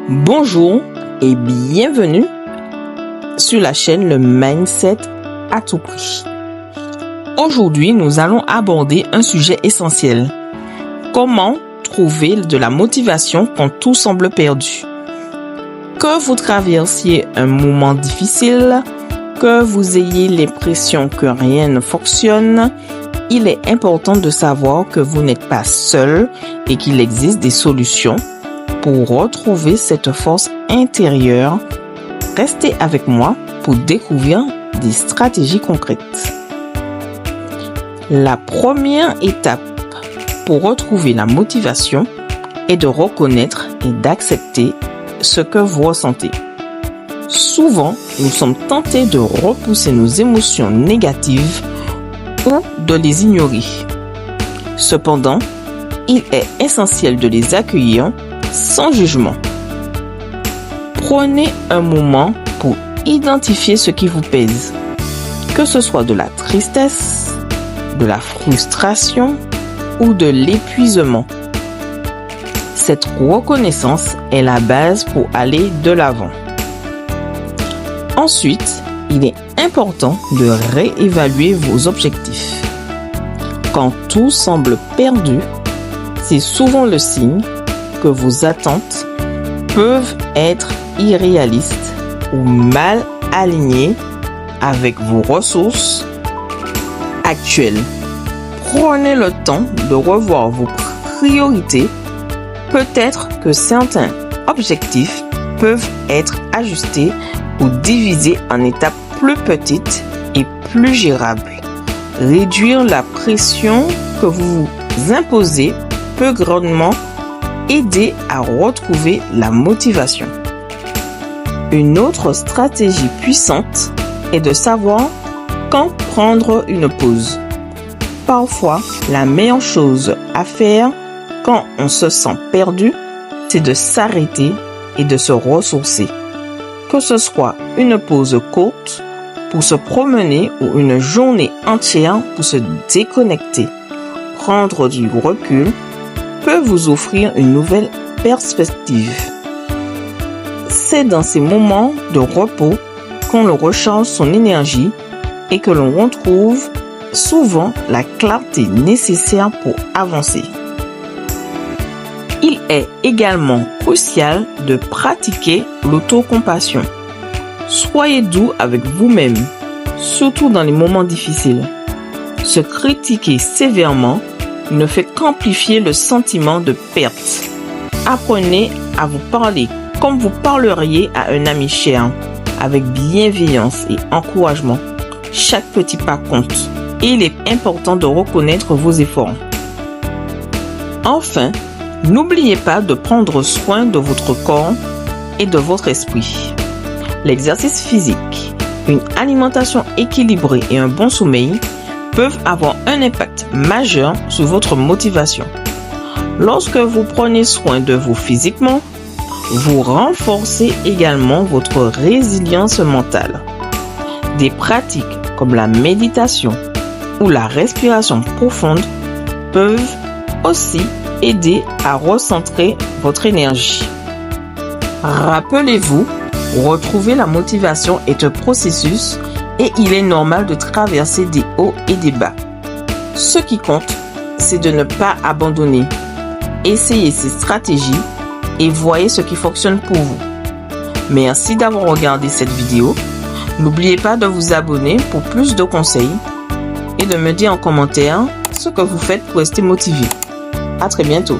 Bonjour et bienvenue sur la chaîne Le Mindset à tout prix. Aujourd'hui, nous allons aborder un sujet essentiel. Comment trouver de la motivation quand tout semble perdu? Que vous traversiez un moment difficile, que vous ayez l'impression que rien ne fonctionne, il est important de savoir que vous n'êtes pas seul et qu'il existe des solutions pour retrouver cette force intérieure. Restez avec moi pour découvrir des stratégies concrètes. La première étape pour retrouver la motivation est de reconnaître et d'accepter ce que vous ressentez. Souvent, nous sommes tentés de repousser nos émotions négatives ou de les ignorer. Cependant, il est essentiel de les accueillir sans jugement. Prenez un moment pour identifier ce qui vous pèse, que ce soit de la tristesse, de la frustration ou de l'épuisement. Cette reconnaissance est la base pour aller de l'avant. Ensuite, il est important de réévaluer vos objectifs. Quand tout semble perdu, c'est souvent le signe que vos attentes peuvent être irréalistes ou mal alignées avec vos ressources actuelles. Prenez le temps de revoir vos priorités. Peut-être que certains objectifs peuvent être ajustés ou divisés en étapes plus petites et plus gérables. Réduire la pression que vous vous imposez peut grandement aider à retrouver la motivation. Une autre stratégie puissante est de savoir quand prendre une pause. Parfois, la meilleure chose à faire quand on se sent perdu, c'est de s'arrêter et de se ressourcer. Que ce soit une pause courte pour se promener ou une journée entière pour se déconnecter. Prendre du recul peut vous offrir une nouvelle perspective. C'est dans ces moments de repos qu'on recharge son énergie et que l'on retrouve souvent la clarté nécessaire pour avancer. Il est également crucial de pratiquer l'autocompassion. Soyez doux avec vous-même, surtout dans les moments difficiles. Se critiquer sévèrement ne fait qu'amplifier le sentiment de perte. Apprenez à vous parler comme vous parleriez à un ami cher, avec bienveillance et encouragement. Chaque petit pas compte et il est important de reconnaître vos efforts. Enfin, n'oubliez pas de prendre soin de votre corps et de votre esprit. L'exercice physique, une alimentation équilibrée et un bon sommeil peuvent avoir un impact majeur sur votre motivation. Lorsque vous prenez soin de vous physiquement, vous renforcez également votre résilience mentale. Des pratiques comme la méditation ou la respiration profonde peuvent aussi aider à recentrer votre énergie. Rappelez-vous, retrouver la motivation est un processus et il est normal de traverser des hauts et des bas. Ce qui compte, c'est de ne pas abandonner. Essayez ces stratégies et voyez ce qui fonctionne pour vous. Merci d'avoir regardé cette vidéo. N'oubliez pas de vous abonner pour plus de conseils et de me dire en commentaire ce que vous faites pour rester motivé. À très bientôt.